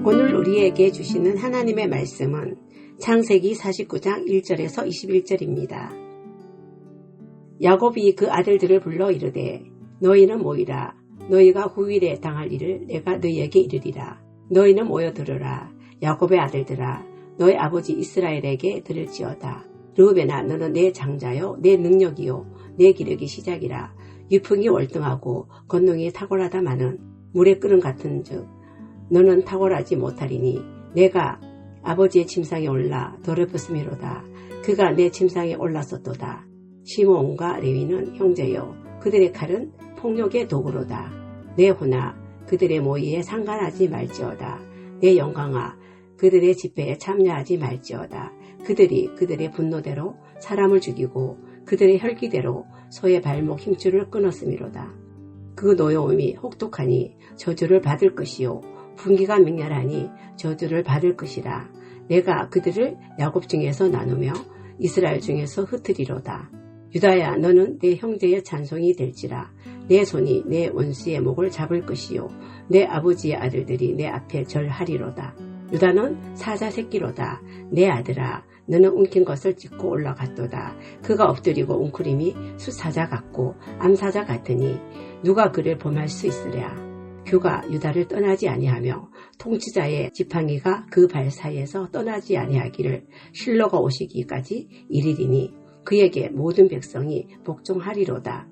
오늘 우리에게 주시는 하나님의 말씀은 창세기 49장 1절에서 21절입니다. 야곱이 그 아들들을 불러 이르되 너희는 모이라. 너희가 후일에 당할 일을 내가 너희에게 이르리라. 너희는 모여 들으라. 야곱의 아들들아, 너희 아버지 이스라엘에게 들을지어다. 르우벤아, 너는 내 장자요 내 능력이요 내 기력이 시작이라. 유풍이 월등하고 건능이 탁월하다마는 물의 끓음 같은즉 너는 탁월하지 못하리니 내가 아버지의 침상에 올라 더럽혔음이로다. 그가 내 침상에 올랐었도다. 시므온과 레위는 형제요 그들의 칼은 폭력의 도구로다. 내 혼아 그들의 모의에 상관하지 말지어다. 내 영광아 그들의 집회에 참여하지 말지어다. 그들이 그들의 분노대로 사람을 죽이고 그들의 혈기대로 소의 발목 힘줄을 끊었음이로다. 그 노여움이 혹독하니 저주를 받을 것이요 분기가 맹렬하니 저주를 받을 것이라. 내가 그들을 야곱 중에서 나누며 이스라엘 중에서 흩으리로다. 유다야, 너는 내 형제의 찬송이 될지라. 내 손이 내 원수의 목을 잡을 것이요 내 아버지의 아들들이 내 앞에 절하리로다. 유다는 사자 새끼로다. 내 아들아, 너는 움킨 것을 찢고 올라갔도다. 그가 엎드리고 웅크림이 숫사자 같고 암사자 같으니 누가 그를 범할 수 있으랴. 규가 유다를 떠나지 아니하며 통치자의 지팡이가 그 발 사이에서 떠나지 아니하기를 실로가 오시기까지 이르리니 그에게 모든 백성이 복종하리로다.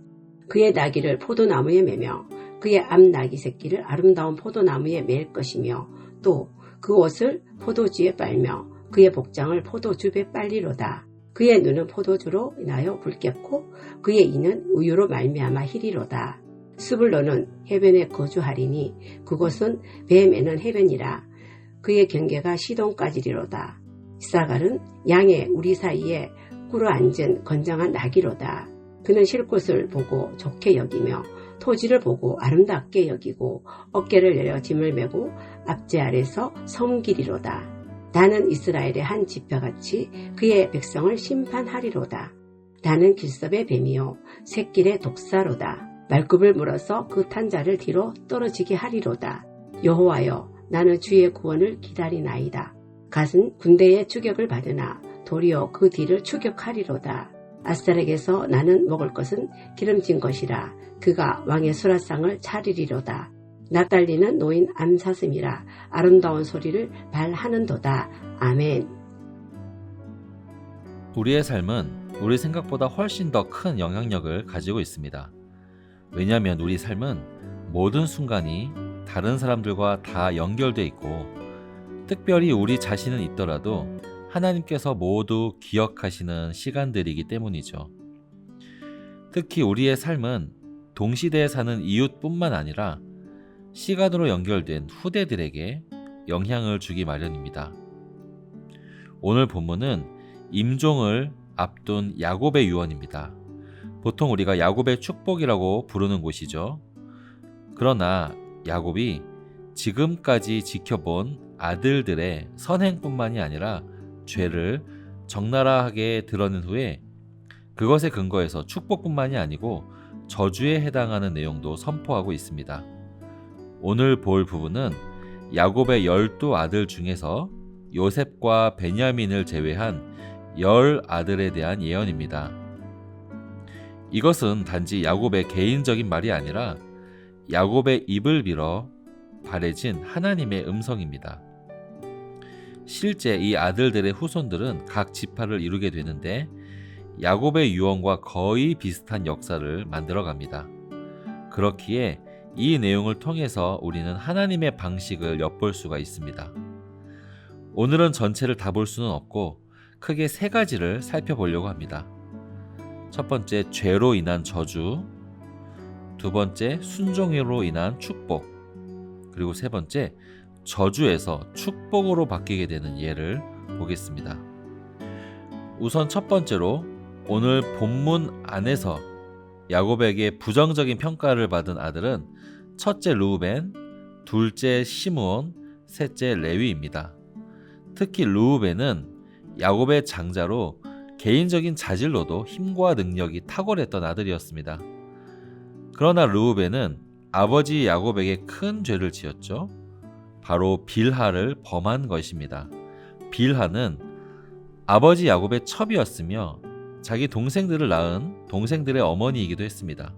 그의 나귀를 포도나무에 매며 그의 암나귀 새끼를 아름다운 포도나무에 맬 것이며 또 그 옷을 포도주에 빨며 그의 복장을 포도즙에 빨리로다. 그의 눈은 포도주로 인하여 붉겠고 그의 이는 우유로 말미암아 희리로다. 스불론은 해변에 거주하리니 그곳은 배 매는 해변이라. 그의 경계가 시돈까지리로다. 이사갈은 양의 우리 사이에 꿇어 앉은 건장한 나귀로다. 그는 쉴 곳을 보고 좋게 여기며 토지를 보고 아름답게 여기고 어깨를 내려 짐을 메고 앞제 아래서 섬기리로다. 나는 이스라엘의 한 지파같이 그의 백성을 심판하리로다. 나는 길섭의 뱀이요 샛길의 독사로다. 말굽을 물어서 그 탄자를 뒤로 떨어지게 하리로다. 여호와여, 나는 주의 구원을 기다리나이다. 갓은 군대의 추격을 받으나 도리어 그 뒤를 추격하리로다. 아스타렉에서 나는 먹을 것은 기름진 것이라. 그가 왕의 수라상을 차리리로다. 납달리는 노인 암사슴이라. 아름다운 소리를 발하는도다. 아멘. 우리의 삶은 우리 생각보다 훨씬 더 큰 영향력을 가지고 있습니다. 왜냐하면 우리 삶은 모든 순간이 다른 사람들과 다 연결되어 있고 특별히 우리 자신은 있더라도 하나님께서 모두 기억하시는 시간들이기 때문이죠. 특히 우리의 삶은 동시대에 사는 이웃뿐만 아니라 시간으로 연결된 후대들에게 영향을 주기 마련입니다. 오늘 본문은 임종을 앞둔 야곱의 유언입니다. 보통 우리가 야곱의 축복이라고 부르는 곳이죠. 그러나 야곱이 지금까지 지켜본 아들들의 선행뿐만이 아니라 죄를 적나라하게 드러낸 후에 그것에 근거해서 축복뿐만이 아니고 저주에 해당하는 내용도 선포하고 있습니다. 오늘 볼 부분은 야곱의 12아들 중에서 요셉과 베냐민을 제외한 10아들에 대한 예언입니다. 이것은 단지 야곱의 개인적인 말이 아니라 야곱의 입을 빌어 발해진 하나님의 음성입니다. 실제 이 아들들의 후손들은 각 지파를 이루게 되는데 야곱의 유언과 거의 비슷한 역사를 만들어갑니다. 그렇기에 이 내용을 통해서 우리는 하나님의 방식을 엿볼 수가 있습니다. 오늘은 전체를 다 볼 수는 없고 크게 3가지를 살펴보려고 합니다. 첫 번째, 죄로 인한 저주. 두 번째, 순종으로 인한 축복. 그리고 세 번째, 저주에서 축복으로 바뀌게 되는 예를 보겠습니다. 우선 첫 번째로 오늘 본문 안에서 야곱에게 부정적인 평가를 받은 아들은 첫째 르우벤, 둘째 시므온, 셋째 레위입니다. 특히 르우벤은 야곱의 장자로 개인적인 자질로도 힘과 능력이 탁월했던 아들이었습니다. 그러나 르우벤은 아버지 야곱에게 큰 죄를 지었죠. 바로 빌하를 범한 것입니다. 빌하는 아버지 야곱의 첩이었으며 자기 동생들을 낳은 동생들의 어머니이기도 했습니다.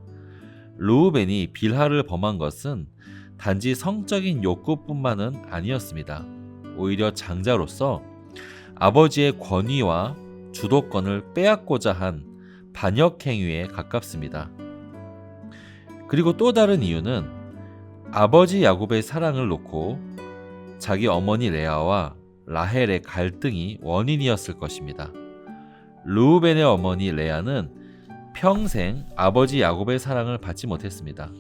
르우벤이 빌하를 범한 것은 단지 성적인 욕구뿐만은 아니었습니다. 오히려 장자로서 아버지의 권위와 주도권을 빼앗고자 한 반역 행위에 가깝습니다. 그리고 또 다른 이유는 아버지 야곱의 사랑을 놓고 자기 어머니 레아와 라헬의 갈등이 원인이었을 것입니다. 르우벤의 어머니 레아는 평생 아버지 야곱의 사랑을 받지 못했습니다.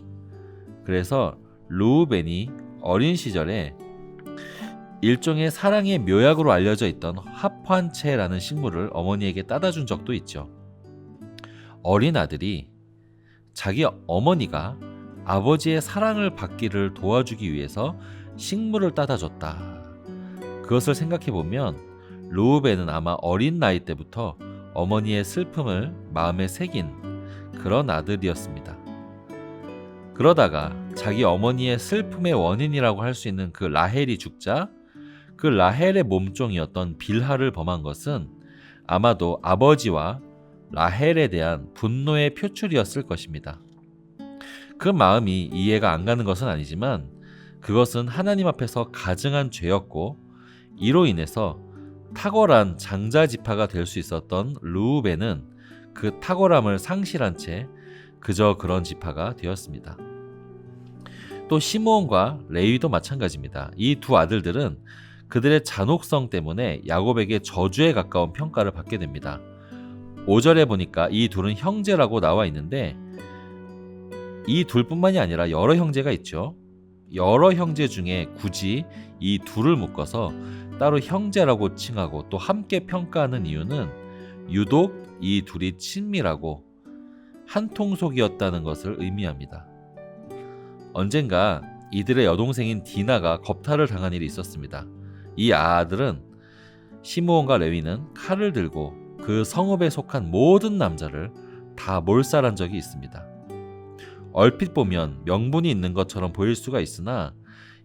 그래서 르우벤이 어린 시절에 일종의 사랑의 묘약으로 알려져 있던 합환채라는 식물을 어머니에게 따다 준 적도 있죠. 어린 아들이 자기 어머니가 아버지의 사랑을 받기를 도와주기 위해서 식물을 따다 줬다. 그것을 생각해보면 르우벤은 아마 어린 나이 때부터 어머니의 슬픔을 마음에 새긴 그런 아들이었습니다. 그러다가 자기 어머니의 슬픔의 원인이라고 할 수 있는 그 라헬이 죽자 그 라헬의 몸종이었던 빌하를 범한 것은 아마도 아버지와 라헬에 대한 분노의 표출이었을 것입니다. 그 마음이 이해가 안 가는 것은 아니지만 그것은 하나님 앞에서 가증한 죄였고 이로 인해서 탁월한 장자 지파가 될 수 있었던 르우벤은 그 탁월함을 상실한 채 그저 그런 지파가 되었습니다. 또 시므온과 레위도 마찬가지입니다. 이 두 아들들은 그들의 잔혹성 때문에 야곱에게 저주에 가까운 평가를 받게 됩니다. 5절에 보니까 이 둘은 형제라고 나와 있는데 이 둘뿐만이 아니라 여러 형제가 있죠. 여러 형제 중에 굳이 이 둘을 묶어서 따로 형제라고 칭하고 또 함께 평가하는 이유는 유독 이 둘이 친밀하고 한 통속이었다는 것을 의미합니다. 언젠가 이들의 여동생인 디나가 겁탈을 당한 일이 있었습니다. 이 아들은 시므온과 레위는 칼을 들고 그 성읍에 속한 모든 남자를 다 몰살한 적이 있습니다. 얼핏 보면 명분이 있는 것처럼 보일 수가 있으나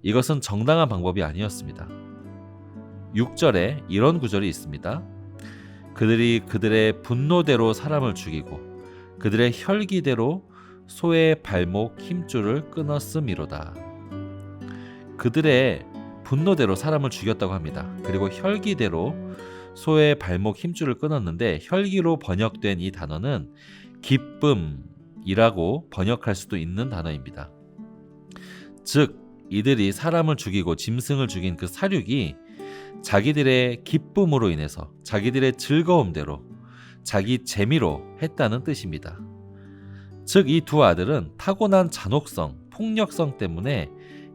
이것은 정당한 방법이 아니었습니다. 6절에 이런 구절이 있습니다. 그들이 그들의 분노대로 사람을 죽이고 그들의 혈기대로 소의 발목 힘줄을 끊었음이로다. 그들의 분노대로 사람을 죽였다고 합니다. 그리고 혈기대로 소의 발목 힘줄을 끊었는데 혈기로 번역된 이 단어는 기쁨이라고 번역할 수도 있는 단어입니다. 즉 이들이 사람을 죽이고 짐승을 죽인 그 사륙이 자기들의 기쁨으로 인해서 자기들의 즐거움대로 자기 재미로 했다는 뜻입니다. 즉 이 두 아들은 타고난 잔혹성, 폭력성 때문에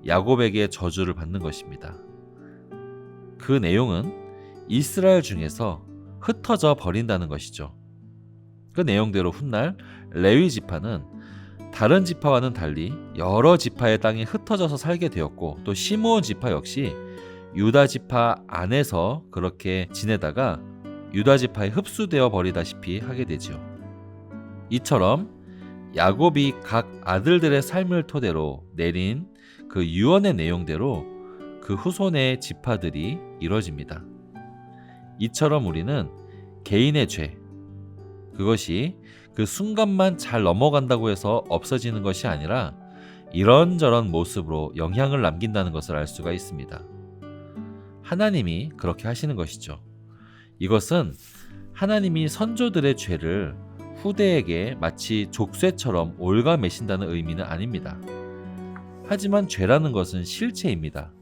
야곱에게 저주를 받는 것입니다. 그 내용은 이스라엘 중에서 흩어져 버린다는 것이죠. 그 내용대로 훗날 레위 지파는 다른 지파와는 달리 여러 지파의 땅에 흩어져서 살게 되었고 또 시므온 지파 역시 유다 지파 안에서 그렇게 지내다가 유다 지파에 흡수되어 버리다시피 하게 되죠. 이처럼 야곱이 각 아들들의 삶을 토대로 내린 그 유언의 내용대로 그 후손의 지파들이 이뤄집니다. 이처럼 우리는 개인의 죄, 그것이 그 순간만 잘 넘어간다고 해서 없어지는 것이 아니라 이런저런 모습으로 영향을 남긴다는 것을 알 수가 있습니다. 하나님이 그렇게 하시는 것이죠. 이것은 하나님이 선조들의 죄를 후대에게 마치 족쇄처럼 올가매신다는 의미는 아닙니다. 하지만 죄라는 것은 실체입니다.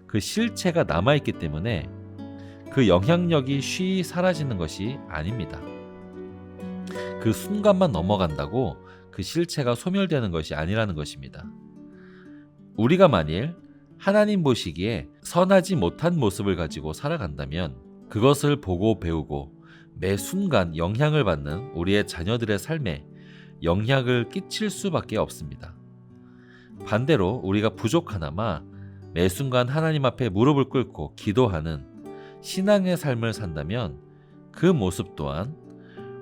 그 실체가 남아있기 때문에 그 영향력이 쉬이 사라지는 것이 아닙니다. 그 순간만 넘어간다고 그 실체가 소멸되는 것이 아니라는 것입니다. 우리가 만일 하나님 보시기에 선하지 못한 모습을 가지고 살아간다면 그것을 보고 배우고 매 순간 영향을 받는 우리의 자녀들의 삶에 영향을 끼칠 수밖에 없습니다. 반대로 우리가 부족하나마 매 순간 하나님 앞에 무릎을 꿇고 기도하는 신앙의 삶을 산다면 그 모습 또한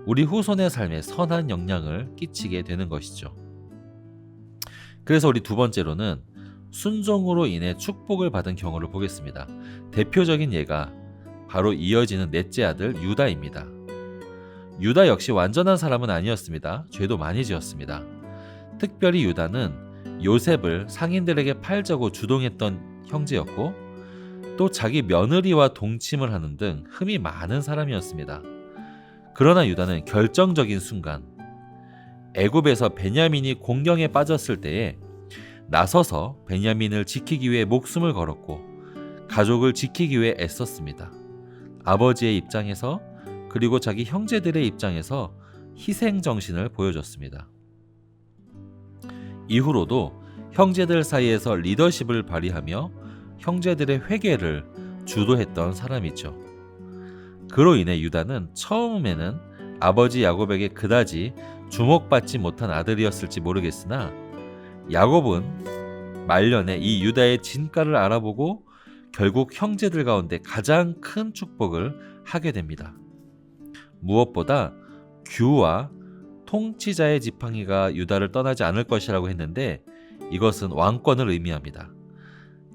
우리 후손의 삶에 선한 영향을 끼치게 되는 것이죠. 그래서 우리 두 번째로는 순종으로 인해 축복을 받은 경우를 보겠습니다. 대표적인 예가 바로 이어지는 넷째 아들 유다입니다. 유다 역시 완전한 사람은 아니었습니다. 죄도 많이 지었습니다. 특별히 유다는 요셉을 상인들에게 팔자고 주동했던 형제였고 또 자기 며느리와 동침을 하는 등 흠이 많은 사람이었습니다. 그러나 유다는 결정적인 순간 애굽에서 베냐민이 공경에 빠졌을 때에 나서서 베냐민을 지키기 위해 목숨을 걸었고 가족을 지키기 위해 애썼습니다. 아버지의 입장에서 그리고 자기 형제들의 입장에서 희생정신을 보여줬습니다. 이후로도 형제들 사이에서 리더십을 발휘하며 형제들의 회개를 주도했던 사람이죠. 그로 인해 유다는 처음에는 아버지 야곱에게 그다지 주목받지 못한 아들이었을지 모르겠으나 야곱은 말년에 이 유다의 진가를 알아보고 결국 형제들 가운데 가장 큰 축복을 하게 됩니다. 무엇보다 규와 통치자의 지팡이가 유다를 떠나지 않을 것이라고 했는데 이것은 왕권을 의미합니다.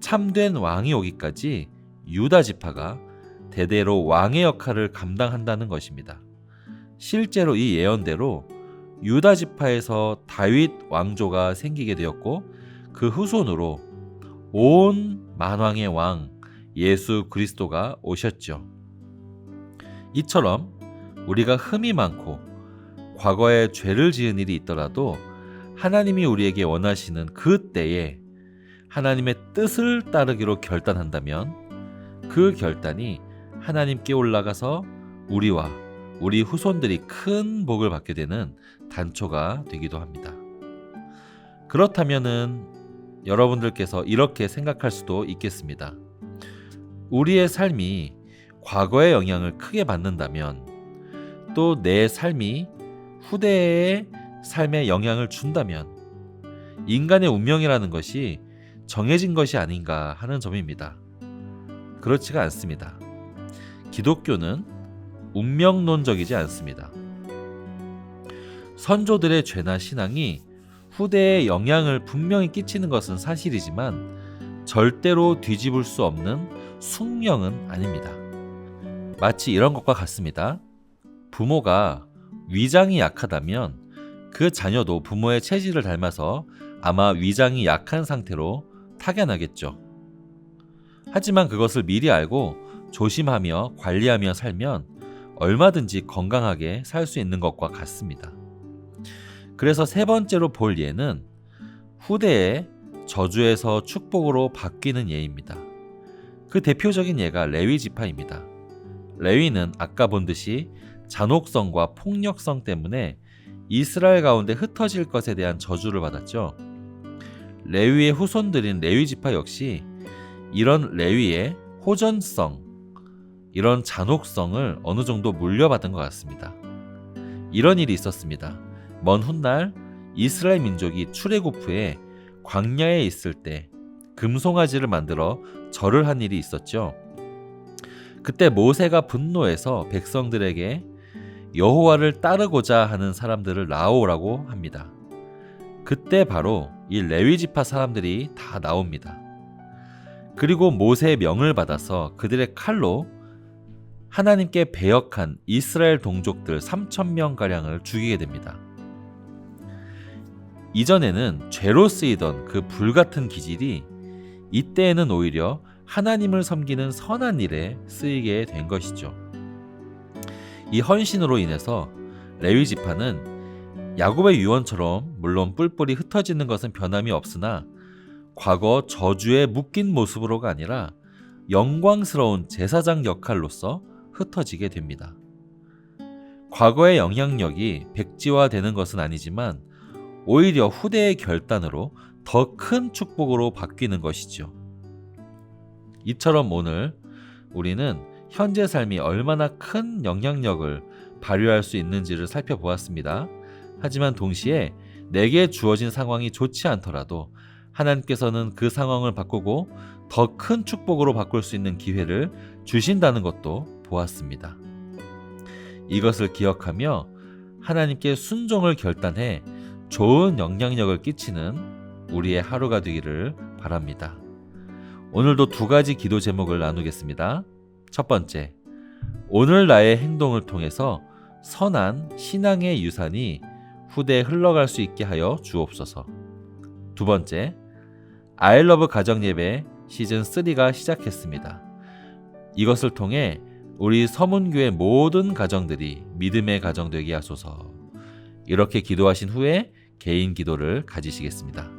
참된 왕이 오기까지 유다 지파가 대대로 왕의 역할을 감당한다는 것입니다. 실제로 이 예언대로 유다 지파에서 다윗 왕조가 생기게 되었고 그 후손으로 온 만왕의 왕 예수 그리스도가 오셨죠. 이처럼 우리가 흠이 많고 과거에 죄를 지은 일이 있더라도 하나님이 우리에게 원하시는 그 때에 하나님의 뜻을 따르기로 결단한다면 그 결단이 하나님께 올라가서 우리와 우리 후손들이 큰 복을 받게 되는 단초가 되기도 합니다. 그렇다면은 여러분들께서 이렇게 생각할 수도 있겠습니다. 우리의 삶이 과거의 영향을 크게 받는다면 또 내 삶이 후대의 삶에 영향을 준다면 인간의 운명이라는 것이 정해진 것이 아닌가 하는 점입니다. 그렇지가 않습니다. 기독교는 운명론적이지 않습니다. 선조들의 죄나 신앙이 후대에 영향을 분명히 끼치는 것은 사실이지만 절대로 뒤집을 수 없는 숙명은 아닙니다. 마치 이런 것과 같습니다. 부모가 위장이 약하다면 그 자녀도 부모의 체질을 닮아서 아마 위장이 약한 상태로 타견하겠죠. 하지만 그것을 미리 알고 조심하며 관리하며 살면 얼마든지 건강하게 살 수 있는 것과 같습니다. 그래서 세 번째로 볼 예는 후대의 저주에서 축복으로 바뀌는 예입니다. 그 대표적인 예가 레위 지파입니다. 레위는 아까 본 듯이 잔혹성과 폭력성 때문에 이스라엘 가운데 흩어질 것에 대한 저주를 받았죠. 레위의 후손들인 레위 지파 역시 이런 레위의 호전성, 이런 잔혹성을 어느 정도 물려받은 것 같습니다. 이런 일이 있었습니다. 먼 훗날 이스라엘 민족이 출애굽 후에 광야에 있을 때 금송아지를 만들어 절을 한 일이 있었죠. 그때 모세가 분노해서 백성들에게 여호와를 따르고자 하는 사람들을 나오라고 합니다. 그때 바로 이 레위 지파 사람들이 다 나옵니다. 그리고 모세의 명을 받아서 그들의 칼로 하나님께 배역한 이스라엘 동족들 3,000명가량을 죽이게 됩니다. 이전에는 죄로 쓰이던 그 불같은 기질이 이때에는 오히려 하나님을 섬기는 선한 일에 쓰이게 된 것이죠. 이 헌신으로 인해서 레위 지파는 야곱의 유언처럼 물론 뿔뿔이 흩어지는 것은 변함이 없으나 과거 저주에 묶인 모습으로가 아니라 영광스러운 제사장 역할로서 흩어지게 됩니다. 과거의 영향력이 백지화되는 것은 아니지만 오히려 후대의 결단으로 더 큰 축복으로 바뀌는 것이죠. 이처럼 오늘 우리는 현재 삶이 얼마나 큰 영향력을 발휘할 수 있는지를 살펴보았습니다. 하지만 동시에 내게 주어진 상황이 좋지 않더라도 하나님께서는 그 상황을 바꾸고 더 큰 축복으로 바꿀 수 있는 기회를 주신다는 것도 보았습니다. 이것을 기억하며 하나님께 순종을 결단해 좋은 영향력을 끼치는 우리의 하루가 되기를 바랍니다. 오늘도 두 가지 기도 제목을 나누겠습니다. 첫 번째, 오늘 나의 행동을 통해서 선한 신앙의 유산이 후대에 흘러갈 수 있게 하여 주옵소서. 두 번째, 아이러브 가정예배 시즌3가 시작했습니다. 이것을 통해 우리 서문교회 모든 가정들이 믿음의 가정 되게 하소서. 이렇게 기도하신 후에 개인 기도를 가지시겠습니다.